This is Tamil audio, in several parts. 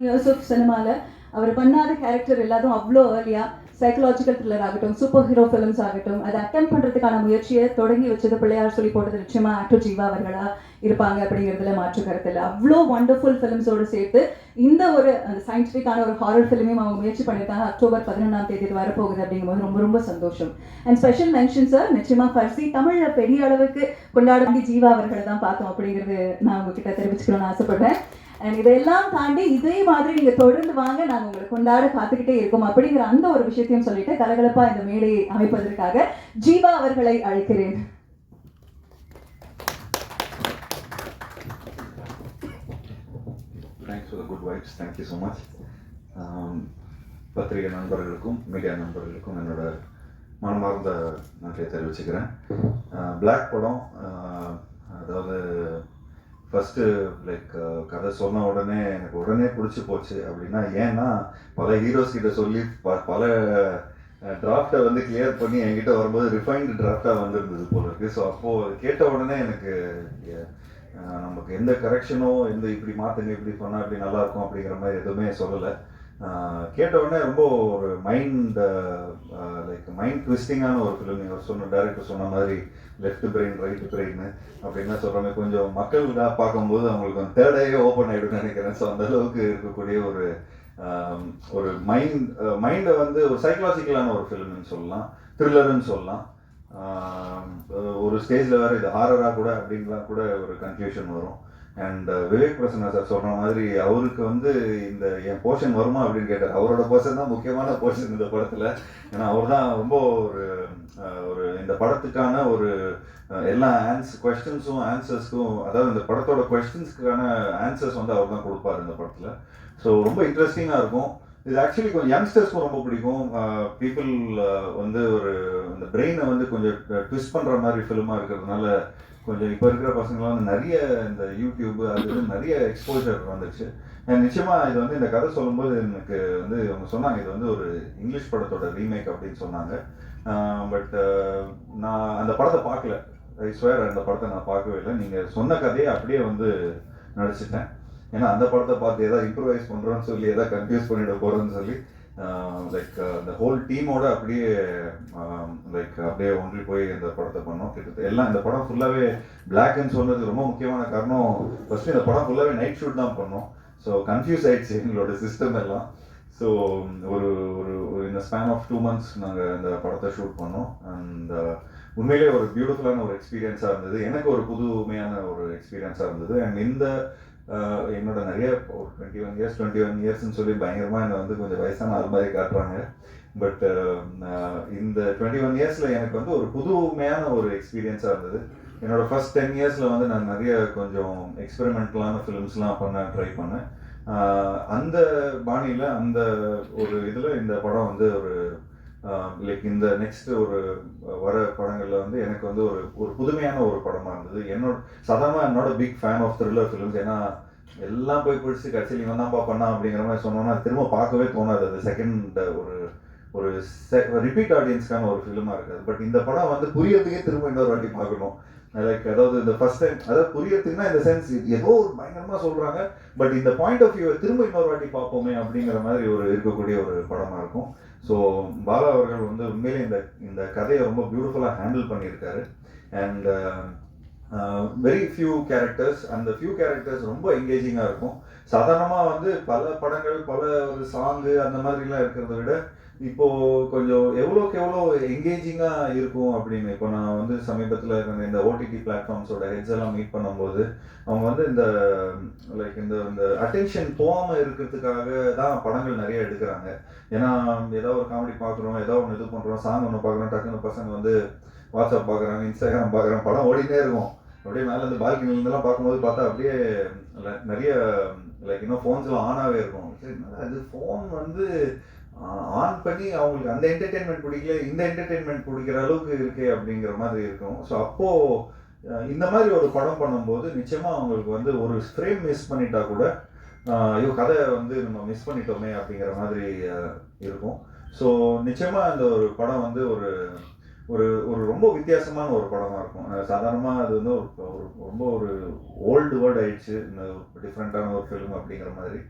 இயர்ஸ் ஆஃப் சினிமாவில் அவர் பண்ணாத கேரக்டர் எல்லாத்தையும் அவ்வளோ ஏர்லியாக சைக்கலாஜிக்கல் த்ரில்லர் ஆகட்டும், சூப்பர் ஹீரோ ஃபிலிம்ஸ் ஆகட்டும், அதை அட்டம் பண்ணுறதுக்கான முயற்சியை தொடங்கி வச்சது பிள்ளையார் சொல்லி போட்டது நிச்சயமாக ஆக்டர் ஜீவா அவர்களாக இருப்பாங்க அப்படிங்கிறதுல மாற்று கருத்து இல்லை. அவ்வளோ வண்டர்ஃபுல் ஃபிலிம்ஸோடு சேர்த்து இந்த ஒரு அந்த சயின்டிஃபிக்கான ஒரு ஹாரர் ஃபிலிமையும் அவங்க முயற்சி பண்ணியிருக்காங்க. அக்டோபர் 11 வரப்போகுது அப்படிங்கும்போது ரொம்ப ரொம்ப சந்தோஷம். அண்ட் ஸ்பெஷல் மென்ஷன் சார், நிச்சயமாக ஃபர்ஸ்ட் தமிழில் பெரிய அளவுக்கு கொண்டாடி ஜீவா அவர்களை தான் பார்த்தோம் அப்படிங்கிறது நான் உங்ககிட்ட தெரிவிச்சுக்கணும்னு ஆசைப்படுறேன். அண்ட் இதையெல்லாம் தாண்டி இதே மாதிரி நீங்கள் தொடர்ந்து வாங்க, நாங்கள் உங்களை கொண்டாட காத்துக்கிட்டே இருக்கோம் அப்படிங்கிற அந்த ஒரு விஷயத்தையும் சொல்லிட்டு கலகலப்பா இந்த மேடையை அமைப்பதற்காக ஜீவா அவர்களை அழைக்கிறேன். Thanks for the good vibes. Thank you so much. பத்திரிகை நண்பர்களுக்கும் மீடியா நண்பர்களுக்கும் என்னோட மனமார்ந்த நன்றியை தெரிவிச்சுக்கிறேன். பிளாக் படம், அதாவது ஃபஸ்ட்டு கதை சொன்ன உடனே எனக்கு உடனே பிடிச்சி போச்சு. அப்படின்னா ஏன்னா பல ஹீரோஸ் கிட்ட சொல்லி பல டிராஃப்டை வந்து கிளியர் பண்ணி என்கிட்ட வரும்போது ரிஃபைன்டு டிராஃப்டாக வந்துருந்தது போல இருக்குது. ஸோ அப்போது கேட்ட உடனே எனக்கு நமக்கு எந்த கரெக்ஷனோ இப்படி மாற்றுங்க, இப்படி பண்ணால் இப்படி நல்லாயிருக்கும் அப்படிங்கிற மாதிரி எதுவுமே சொல்லலை. கேட்ட உடனே ரொம்ப ஒரு மைண்ட் ட்விஸ்டிங்கான ஒரு ஃபிலிம். நீங்கள் டேரக்டர் சொன்ன மாதிரி லெஃப்ட் பிரெயின் ரைட் பிரெயின் அப்படின்னா சொல்கிறாங்க. கொஞ்சம் மக்களுக்காக பார்க்கும்போது அவங்களுக்கு வந்து தேர்டையே ஓப்பன் ஆகிடும்னு நினைக்கிறேன். ஸோ அந்த அளவுக்கு இருக்கக்கூடிய ஒரு மைண்டை வந்து ஒரு சைக்கலாஜிக்கலான ஒரு ஃபிலிம்னு சொல்லலாம், த்ரில்லர்னு சொல்லலாம். ஒரு ஸ்டேஜில் வேறு இது ஹாரராக கூட அப்படின்லாம் கூட ஒரு கன்ஃபியூஷன் வரும். அண்ட் விவேக் பிரசன்னா சார் சொல்கிற மாதிரி அவருக்கு வந்து என் போர்ஷன் வருமா அப்படின்னு கேட்டார். அவரோட போர்ஷன் தான் முக்கியமான போர்ஷன் இந்த படத்தில். ஏன்னா அவர் தான் ரொம்ப ஒரு இந்த படத்துக்கான ஒரு எல்லா கொஸ்டின்ஸும் ஆன்சர்ஸ்க்கும், அதாவது இந்த படத்தோட கொஸ்டின்ஸ்க்கான ஆன்சர்ஸ் வந்து அவர் தான் கொடுப்பார் இந்த படத்தில். ஸோ ரொம்ப இன்ட்ரெஸ்டிங்காக இருக்கும். இது ஆக்சுவலி கொஞ்சம் யங்ஸ்டர்ஸ்க்கும் ரொம்ப பிடிக்கும். பீப்புள் வந்து இந்த பிரெயினை வந்து கொஞ்சம் ட்விஸ்ட் பண்ணுற மாதிரி ஃபிலிமாக இருக்கிறதுனால கொஞ்சம் இப்போ இருக்கிற பசங்களாம் வந்து நிறைய இந்த யூடியூப் அது நிறைய எக்ஸ்போஜர் வந்துச்சு. நிச்சயமாக இது வந்து இந்த கதை சொல்லும்போது எனக்கு வந்து அவங்க சொன்னாங்க இது வந்து ஒரு இங்கிலீஷ் படத்தோட ரீமேக் அப்படின்னு சொன்னாங்க. பட் நான் அந்த படத்தை பார்க்கல. ஐ ஸ்வேர் அந்த படத்தை நான் பார்க்கவே இல்லை. நீங்கள் சொன்ன கதையை அப்படியே வந்து நடிச்சிட்டேன். ஏன்னா அந்த படத்தை பார்த்து எதாவது இம்ப்ரூவைஸ் பண்ணுறோன்னு சொல்லி எதாவது கன்ஃபியூஸ் பண்ணிட போகிறோன்னு சொல்லி இந்த ஹோல் டீமோட அப்படியே அப்படியே ஒன்றி போய் இந்த படத்தை பண்ணோம். கிட்டத்தட்ட எல்லாம் இந்த படம் ஃபுல்லாகவே பிளாக்னு சொன்னது ரொம்ப முக்கியமான காரணம். ஃபஸ்ட்டு இந்த படம் ஃபுல்லாகவே நைட் ஷூட் தான் பண்ணோம். ஸோ கன்ஃபியூஸ் ஆகிடுச்சு எங்களோட சிஸ்டம் எல்லாம். ஸோ ஒரு இந்த ஸ்பேன் ஆஃப் 2 months நாங்கள் இந்த படத்தை ஷூட் பண்ணோம். அண்ட் உண்மையிலே ஒரு பியூட்டிஃபுல்லான ஒரு எக்ஸ்பீரியன்ஸாக இருந்தது. எனக்கு ஒரு புதுமையான ஒரு எக்ஸ்பீரியன்ஸாக இருந்தது. அண்ட் என்னோட நிறைய 21 இயர்ஸ்ன்னு சொல்லி பயங்கரமாக என்னை வந்து கொஞ்சம் வயசான ஆள் மாதிரி காட்டுறாங்க. பட் இந்த 21 இயர்ஸில் எனக்கு வந்து ஒரு புதுமையான ஒரு எக்ஸ்பீரியன்ஸாக இருந்தது. என்னோடய ஃபர்ஸ்ட் 10 இயர்ஸில் வந்து நான் நிறைய கொஞ்சம் எக்ஸ்பெரிமெண்டலான ஃபிலிம்ஸ்லாம் ட்ரை பண்ணேன். அந்த பாணியில் அந்த ஒரு இதில் இந்த படம் வந்து ஒரு இந்த நெக்ஸ்ட் ஒரு வர படங்களில் வந்து எனக்கு வந்து ஒரு புதுமையான ஒரு படமாக இருந்தது. என்னோட big fan of thriller films. ஏன்னா எல்லாம் போய் பிடிச்சி கடைசியில் இவன் தான்ப்பா பண்ணா அப்படிங்கிற மாதிரி சொன்னோன்னா திரும்ப பார்க்கவே தோணாது. அது செகண்ட் ஒரு ரிப்பீட் ஆடியன்ஸ்க்கான ஒரு ஃபிலிமாக இருக்காது. பட் இந்த படம் வந்து புரியறதுக்கே திரும்ப இன்னொரு வாட்டி பார்க்கணும். அதாவது இந்த ஃபர்ஸ்ட் டைம் அதாவது புரியறதுக்குன்னா இந்த சென்ஸ் ஏதோ ஒரு பயங்கரமாக சொல்கிறாங்க, பட் இந்த பாயிண்ட் ஆஃப் வியூவை திரும்ப இன்னொரு வாட்டி பார்ப்போமே அப்படிங்கிற மாதிரி இருக்கக்கூடிய ஒரு படமாக இருக்கும். ஸோ பாலா அவர்கள் வந்து உண்மையிலே இந்த கதையை ரொம்ப பியூட்டிஃபுல்லாக ஹேண்டில் பண்ணியிருக்காரு. அண்ட் வெரி ஃபியூ கேரக்டர்ஸ், அந்த ஃபியூ கேரக்டர்ஸ் ரொம்ப என்கேஜிங்காக இருக்கும். சாதாரணமாக வந்து பல படங்கள் பல ஒரு சாங்கு அந்த மாதிரிலாம் இருக்கிறத விட இப்போது கொஞ்சம் எவ்வளோக்கு எவ்வளோ என்கேஜிங்காக இருக்கும் அப்படின்னு. இப்போ நான் வந்து சமீபத்தில் இந்த ஓடிடி பிளாட்ஃபார்ம்ஸோட ஹெட்ஸ் எல்லாம் மீட் பண்ணும்போது அவங்க வந்து இந்த அட்டென்ஷன் போகாமல் இருக்கிறதுக்காக தான் படங்கள் நிறைய எடுக்கிறாங்க. ஏன்னா ஏதோ ஒரு காமெடி பார்க்குறோம், ஏதோ ஒன்று இது பண்ணுறோம், சாங் ஒன்று பார்க்குறோம், டக்குன்னு பசங்க வந்து வாட்ஸ்அப் பார்க்குறாங்க, இன்ஸ்டாகிராம் பார்க்குறாங்க, படம் ஓடினே இருக்கும். அப்படியே மேலே இந்த பால்கனிலேருந்துலாம் பார்க்கும்போது பார்த்தா அப்படியே நிறைய இன்னும் ஃபோன்ஸ்லாம் ஆனாகவே இருக்கும். அது ஃபோன் வந்து ஆன் பண்ணி அவங்களுக்கு அந்த என்டர்டெயின்மெண்ட் பிடிக்கல, இந்த என்டர்டெயின்மெண்ட் பிடிக்கிற அளவுக்கு இருக்கே அப்படிங்கிற மாதிரி இருக்கும். ஸோ அப்போது இந்த மாதிரி ஒரு படம் பண்ணும்போது நிச்சயமாக அவங்களுக்கு வந்து ஒரு ஃப்ரேம் மிஸ் பண்ணிட்டா கூட ஐயோ கதை வந்து நம்ம மிஸ் பண்ணிட்டோமே அப்படிங்கிற மாதிரி இருக்கும். ஸோ நிச்சயமாக இந்த ஒரு படம் வந்து ஒரு ரொம்ப வித்தியாசமான ஒரு படமாக இருக்கும். சாதாரணமாக அது வந்து ரொம்ப ஒரு ஓல்டு வேர்ட் ஆயிடுச்சு, இந்த டிஃப்ரெண்ட்டான ஒரு ஃபிலிம் அப்படிங்கிற மாதிரி.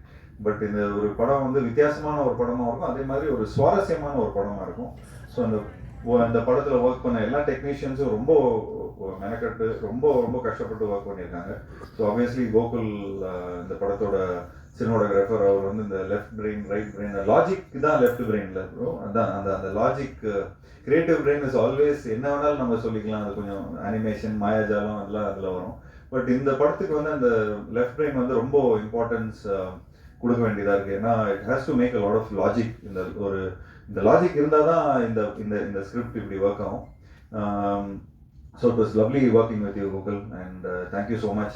பட் இந்த ஒரு படம் வந்து வித்தியாசமான ஒரு படமாக இருக்கும், அதே மாதிரி ஒரு சுவாரஸ்யமான ஒரு படமாக இருக்கும். ஸோ அந்த படத்தில் ஒர்க் பண்ண எல்லா டெக்னீஷியன்ஸும் ரொம்ப மெனக்கட்டு ரொம்ப ரொம்ப கஷ்டப்பட்டு ஒர்க் பண்ணியிருக்காங்க. ஸோ ஆப்வியஸ்லி கோகுல் இந்த படத்தோட சினிமாட்டோகிராஃபர், அவர் வந்து இந்த left brain right brain logic தான் லெஃப்ட் பிரெயினில் இருக்கும். அதான் அந்த logic creative brain is always என்ன வேணாலும் நம்ம சொல்லிக்கலாம். அது கொஞ்சம் அனிமேஷன் மாயாஜாலம் அதெல்லாம் அதில் வரும். பட் இந்த படத்துக்கு வந்து அந்த லெஃப்ட் பிரெயின் வந்து ரொம்ப இம்பார்ட்டன்ஸ் கொடுக்க வேண்டியதாக இருக்குது. ஏன்னா it has to make a lot of logic. இந்த லாஜிக் இருந்தால் தான் இந்த ஸ்கிரிப்ட் இப்படி ஒர்க் ஆகும். So it was lovely working with you, Gokul, and thank you so much.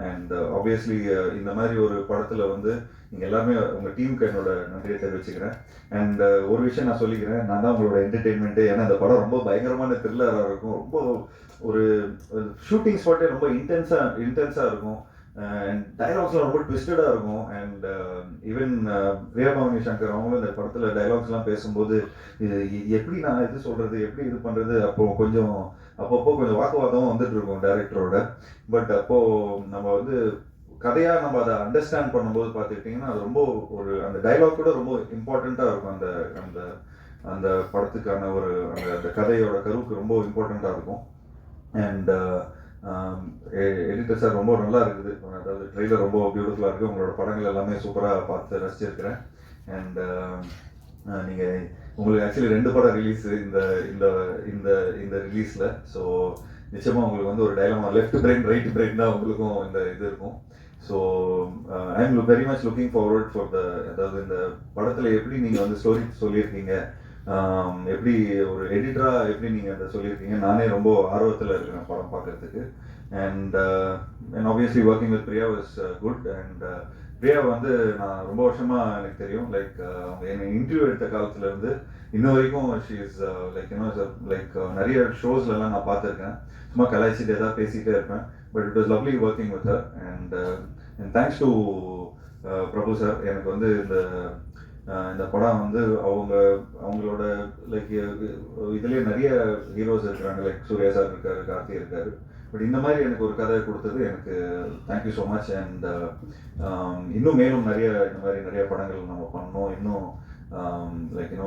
And obviously இந்த மாதிரி ஒரு படத்தில் வந்து நீங்கள் எல்லாருமே உங்கள் டீமுக்கு என்னோட நன்றியை தெரிவிச்சுக்கிறேன். அண்ட் ஒரு விஷயம் நான் சொல்லிக்கிறேன், நான் தான் உங்களோட என்டர்டெயின்மெண்ட்டு. ஏன்னா இந்த படம் ரொம்ப பயங்கரமான த்ரில்லராக இருக்கும், ரொம்ப ஒரு ஷூட்டிங் ஸ்பாட்டே ரொம்ப இன்டென்ஸாக இருக்கும். அண்ட் டைலாக்ஸ்லாம் ரொம்ப ட்விஸ்டடாக இருக்கும். அண்ட் ஈவன் பிரியாபவானி சங்கர் அவங்களும் இந்த படத்தில் டைலாக்ஸ்லாம் பேசும்போது இது எப்படி நான் இது சொல்கிறது, எப்படி இது பண்ணுறது, அப்பப்போ கொஞ்சம் வாக்குவாதம் வந்துட்டு இருக்கும் டைரக்டரோட. பட் அப்போது நம்ம வந்து கதையாக நம்ம அதை அண்டர்ஸ்டாண்ட் பண்ணும்போது பார்த்துக்கிட்டிங்கன்னா அது ரொம்ப அந்த டைலாக் கூட ரொம்ப இம்பார்ட்டண்ட்டாக இருக்கும். அந்த அந்த படத்துக்கான அந்த கதையோட கருவுக்கு ரொம்ப இம்பார்ட்டண்ட்டாக இருக்கும். அண்ட் எடிட்டர் சார் ரொம்ப நல்லா இருக்குது, அதாவது ட்ரெய்லர் ரொம்ப பியூட்டிஃபுல்லாக இருக்குது. உங்களோட படங்கள் எல்லாமே சூப்பராக பார்த்து ரசிச்சிருக்கிறேன். அண்ட் உங்களுக்கு ஆக்சுவலி 2 படம் ரிலீஸு இந்த ரிலீஸில். ஸோ நிச்சயமாக உங்களுக்கு வந்து ஒரு dilemma left brain right brain தான் உங்களுக்கும் இந்த இது இருக்கும். So I am very much looking forward அதாவது இந்த படத்தில் எப்படி நீங்கள் வந்து ஸ்டோரி சொல்லியிருக்கீங்க, எப்படி ஒரு எடிட்டராக எப்படி நீங்கள் அதை சொல்லியிருக்கீங்க, நானே ரொம்ப ஆர்வத்தில் இருக்கிறேன் படம் பார்க்குறதுக்கு. And obviously working with Priya was good. And Priya வந்து நான் ரொம்ப வருஷமாக எனக்கு தெரியும். லைக் அவங்க என்னை இன்டர்வியூ எடுத்த காலத்துலேருந்து இன்ன வரைக்கும் ஷீ இஸ் லைக் நிறைய ஷோஸ்லலாம் நான் பார்த்துருக்கேன். சும்மா கலாய்ச்சிட்டு ஏதாவது பேசிகிட்டே இருப்பேன். But it was lovely working with her. And thanks to Prabhu sir. எனக்கு வந்து இந்த படம் வந்து அவங்களோட லைக் இதுலேயே நிறைய ஹீரோஸ் இருக்கிறாங்க. லைக் சூர்யா சார் இருக்காரு, கார்த்தி இருக்காரு. பட் இந்த மாதிரி எனக்கு ஒரு கதை கொடுத்தது எனக்கு தேங்க்யூ ஸோ மச். அண்ட் இன்னும் மேலும் இந்த மாதிரி நிறைய படங்கள் நம்ம பண்ணோம். இன்னும் லைக்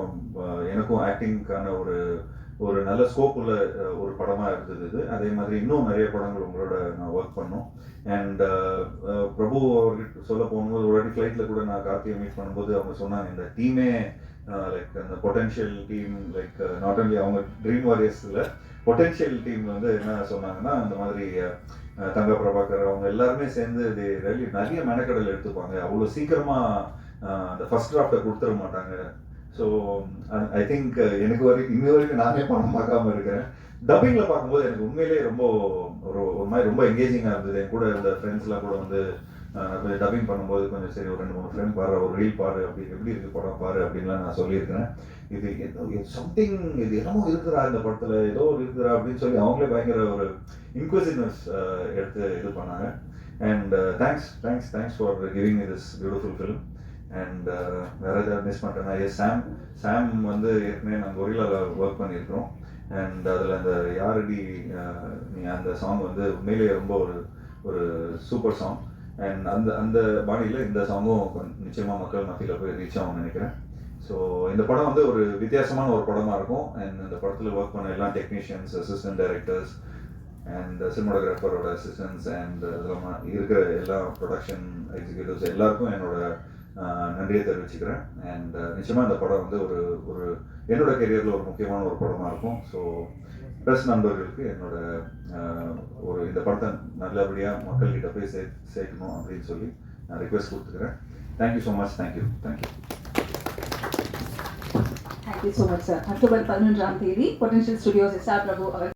எனக்கும் ஆக்டிங்க்கான ஒரு நல்ல ஸ்கோப் உள்ள ஒரு படமாக இருந்தது இது. அதே மாதிரி இன்னும் நிறைய படங்கள் உங்களோட நான் ஒர்க் பண்ணோம். அண்ட் பிரபு அவர்கிட்ட சொல்ல போகும்போது ஒரு வாட்டி ஃப்ளைட்டில் கூட நான் கார்த்தியை மீட் பண்ணும்போது அவங்க சொன்னாங்க, இந்த டீமே லைக் அந்த potential team, like not only அவங்க ட்ரீம் வாரியர்ஸில் பொட்டென்ஷியல் டீம் வந்து என்ன சொன்னாங்கன்னா, அந்த மாதிரி தங்க பிரபாகர் அவங்க எல்லாருமே சேர்ந்து நிறைய மெனக்கடல் எடுத்துப்பாங்க, அவ்வளோ சீக்கிரமாக அந்த ஃபர்ஸ்ட் டிராஃப்டை கொடுத்துட மாட்டாங்க. ஸோ ஐ திங்க் எனக்கு இன்ன வரைக்கும் நானே படம் பார்க்காம இருக்கிறேன். டப்பிங்கில் பார்க்கும்போது எனக்கு உண்மையிலேயே ரொம்ப ஒரு மாதிரி ரொம்ப என்கேஜிங்காக இருந்தது. என் கூட இந்த ஃப்ரெண்ட்ஸ்லாம் கூட வந்து டப்பிங் பண்ணும்போது கொஞ்சம் சரி ஒரு 2-3 ஃப்ரெண்ட் பாரு, ஒரு ரீல் பாரு, அப்படி எப்படி இருக்குது படம் பாரு அப்படின்லாம் நான் சொல்லியிருக்கிறேன். இது சம்திங் இது என்னமோ இருக்குறா இந்த படத்தில், ஏதோ ஒரு இருக்குறா அப்படின்னு சொல்லி அவங்களே பயங்கர ஒரு இன்க்வசிவ்னஸ் எடுத்து இது பண்ணாங்க. And thanks for giving me this beautiful film. And வேறு ஏதாவது மிஸ் பண்ணுறேன்னா, சாம் வந்து ஏற்கனவே நாங்கள் கொரில்லாவில் ஒர்க் பண்ணியிருக்கிறோம். அண்ட் அதில் அந்த யாரடி அந்த சாங் வந்து உண்மையிலேயே ரொம்ப ஒரு சூப்பர் சாங். அண்ட் அந்த பாணியில் இந்த சாங்கும் நிச்சயமாக மக்கள் மத்தியில் போய் ரீச் ஆகும்னு நினைக்கிறேன். ஸோ இந்த படம் வந்து ஒரு வித்தியாசமான ஒரு படமாக இருக்கும். அண்ட் இந்த படத்தில் ஒர்க் பண்ண எல்லா டெக்னீஷியன்ஸ், அசிஸ்டன்ட் டைரக்டர்ஸ் அண்ட் சினிமாட்டோகிராஃபரோட அசிஸ்டன்ட்ஸ் அண்ட் இதெல்லாம் இருக்கிற எல்லா ப்ரொடக்ஷன் எக்ஸிக்யூட்டிவ்ஸ் எல்லாருக்கும் என்னோட நன்றியை தெரிவிச்சுக்கிறேன். அண்ட் நிச்சயமாக இந்த படம் வந்து ஒரு என்னோட கெரியரில் ஒரு முக்கியமான ஒரு படமாக இருக்கும். ஸோ ப்ரெஸ் நண்பர்களுக்கு என்னோட இந்த படத்தை நல்லபடியாக மக்கள்கிட்ட போய் சேர்க்கணும் அப்படின்னு சொல்லி நான் ரிக்வெஸ்ட் கொடுத்துக்கிறேன். Thank you so much. Thank you so much sir. October 11ஆம் தேதி பொட்டன்ஷியல் ஸ்டுடியோஸ் எஸ்ஆர் பிரபு அவர்